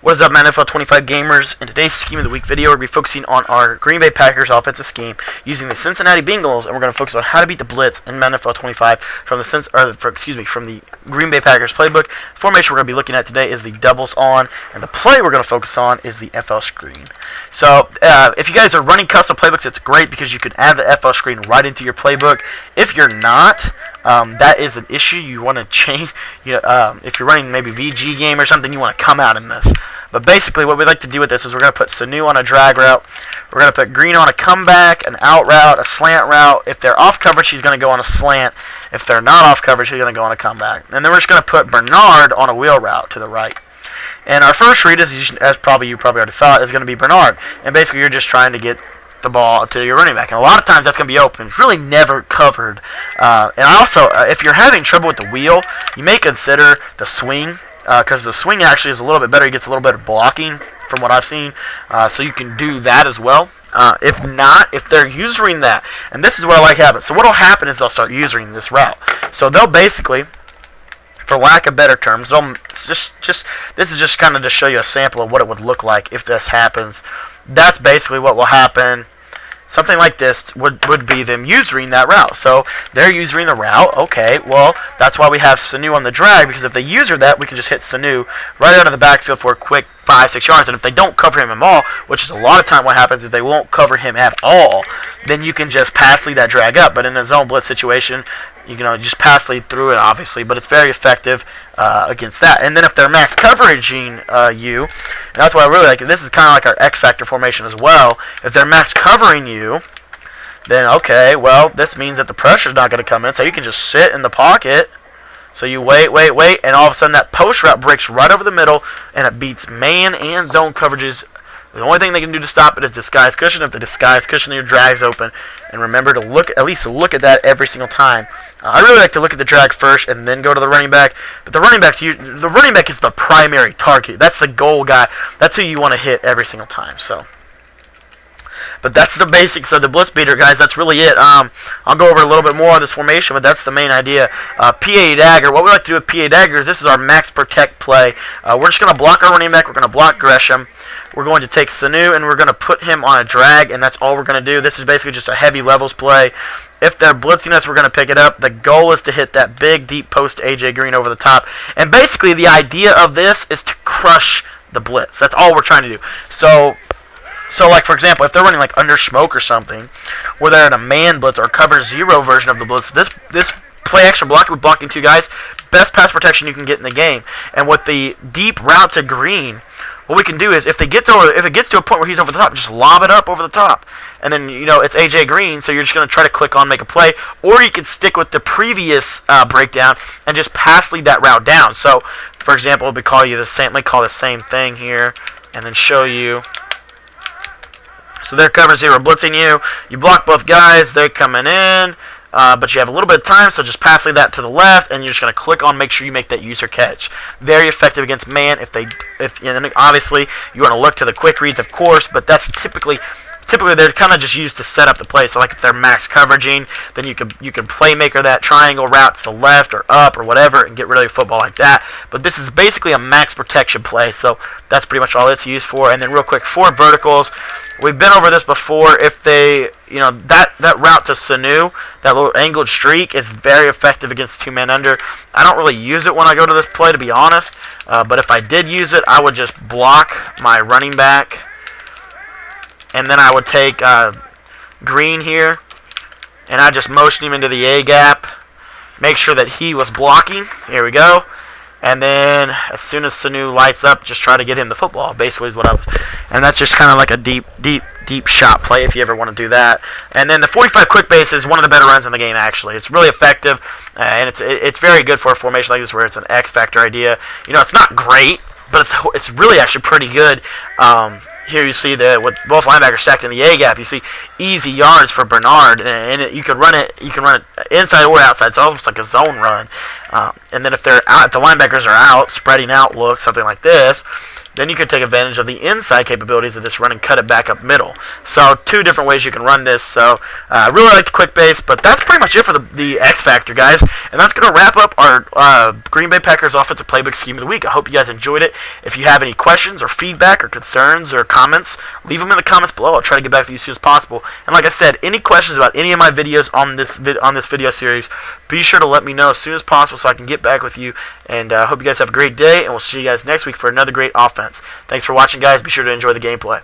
What is up, man? NFL 25 gamers. In today's Scheme of the Week video, we're going to be focusing on our Green Bay Packers offensive scheme using the Cincinnati Bengals, and we're going to focus on how to beat the blitz in NFL 25 from the Green Bay Packers playbook. The formation we're going to be looking at today is the doubles on, and the play we're going to focus on is the FL screen. So, if you guys are running custom playbooks, it's great because you can add the FL screen right into your playbook. If you're not, that is an issue. You want to change. If you're running maybe VG game or something, you want to come out in this. But basically, what we like to do with this is we're going to put Sanu on a drag route. We're going to put Green on a comeback, an out route, a slant route. If they're off coverage, he's going to go on a slant. If they're not off coverage, he's going to go on a comeback. And then we're just going to put Bernard on a wheel route to the right. And our first read, as you probably already thought, is going to be Bernard. And basically, you're just trying to get the ball to your running back. And a lot of times, that's going to be open. It's really never covered. And also, if you're having trouble with the wheel, you may consider the swing. Because the swing actually is a little bit better. He gets a little bit of blocking from what I've seen. So you can do that as well. If not, if they're using that, and this is what I like having. So what will happen is they'll start using this route. So they'll basically, for lack of better terms, they'll this is just kind of to show you a sample of what it would look like if this happens. That's basically what will happen. Something like this would be them using that route. So they're using the route. Okay, well, that's why we have Sanu on the drag, because if they user that, we can just hit Sanu right out of the backfield for a quick 5-6 yards. And if they don't cover him at all, which is a lot of time what happens, if they won't cover him at all, then you can just pass lead that drag up. But in a zone blitz situation, you can just pass lead through it, obviously, but it's very effective against that. And then if they're max coveraging you, and that's why I really like it, this is kind of like our X Factor formation as well. If they're max covering you, then okay, well, this means that the pressure's not going to come in, so you can just sit in the pocket. So you wait, and all of a sudden that post route breaks right over the middle, and it beats man and zone coverages. The only thing they can do to stop it is disguise cushion. If the disguise cushion your drag's open, and remember to at least look at that every single time. I really like to look at the drag first and then go to the running back. But the running back is the primary target. That's the goal guy. That's who you want to hit every single time. So, but that's the basics of the blitz beater, guys. That's really it. I'll go over a little bit more on this formation, but that's the main idea. PA dagger. What we like to do with PA dagger is this is our max protect play. We're just going to block our running back. We're going to block Gresham. We're going to take Sanu and we're going to put him on a drag, and that's all we're going to do. This is basically just a heavy levels play. If they're blitzing us, we're going to pick it up. The goal is to hit that big, deep post to AJ Green over the top. And basically, the idea of this is to crush the blitz. That's all we're trying to do. So like, for example, if they're running like under smoke or something, where they're in a man blitz or cover zero version of the blitz, this play action block with blocking two guys, best pass protection you can get in the game. And with the deep route to Green, what we can do is if it gets to a point where he's over the top, just lob it up over the top. And then, it's AJ Green, so you're just going to try to click on, make a play. Or you can stick with the previous breakdown and just pass lead that route down. So, for example, let me call the same thing here and then show you. So they're cover zero, blitzing you. You block both guys. They're coming in. But you have a little bit of time, so just pass lead that to the left, and you're just going to click on, make sure you make that user catch. Very effective against man. And obviously you want to look to the quick reads, of course, but that's typically they're kind of just used to set up the play. So like if they're max coveraging, then you can playmaker that triangle route to the left or up or whatever and get rid of your football like that. But this is basically a max protection play, so that's pretty much all it's used for. And then real quick, 4 verticals. We've been over this before. If they, that route to Sanu, that little angled streak is very effective against 2-man under. I don't really use it when I go to this play, to be honest. But if I did use it, I would just block my running back. And then I would take Green here, and I just motion him into the A gap. Make sure that he was blocking. Here we go. And then as soon as Sanu lights up, just try to get him the football. Basically is what I was. And that's just kind of like a deep shot play if you ever want to do that. And then the 45 quick base is one of the better runs in the game, actually. It's really effective, and it's very good for a formation like this where it's an X Factor idea. It's not great, but it's really actually pretty good. Here you see with both linebackers stacked in the A gap, you see easy yards for Bernard, and you can run it inside or outside. It's almost like a zone run. And then if the linebackers are out, spreading out look, something like this, then you can take advantage of the inside capabilities of this run and cut it back up middle. So 2 different ways you can run this. So I really like the quick base, but that's pretty much it for the X Factor, guys. And that's going to wrap up our Green Bay Packers offensive playbook scheme of the week. I hope you guys enjoyed it. If you have any questions or feedback or concerns or comments, leave them in the comments below. I'll try to get back to you as soon as possible. And like I said, any questions about any of my videos on this video series, be sure to let me know as soon as possible so I can get back with you. And I hope you guys have a great day, and we'll see you guys next week for another great offense. Thanks for watching, guys. Be sure to enjoy the gameplay.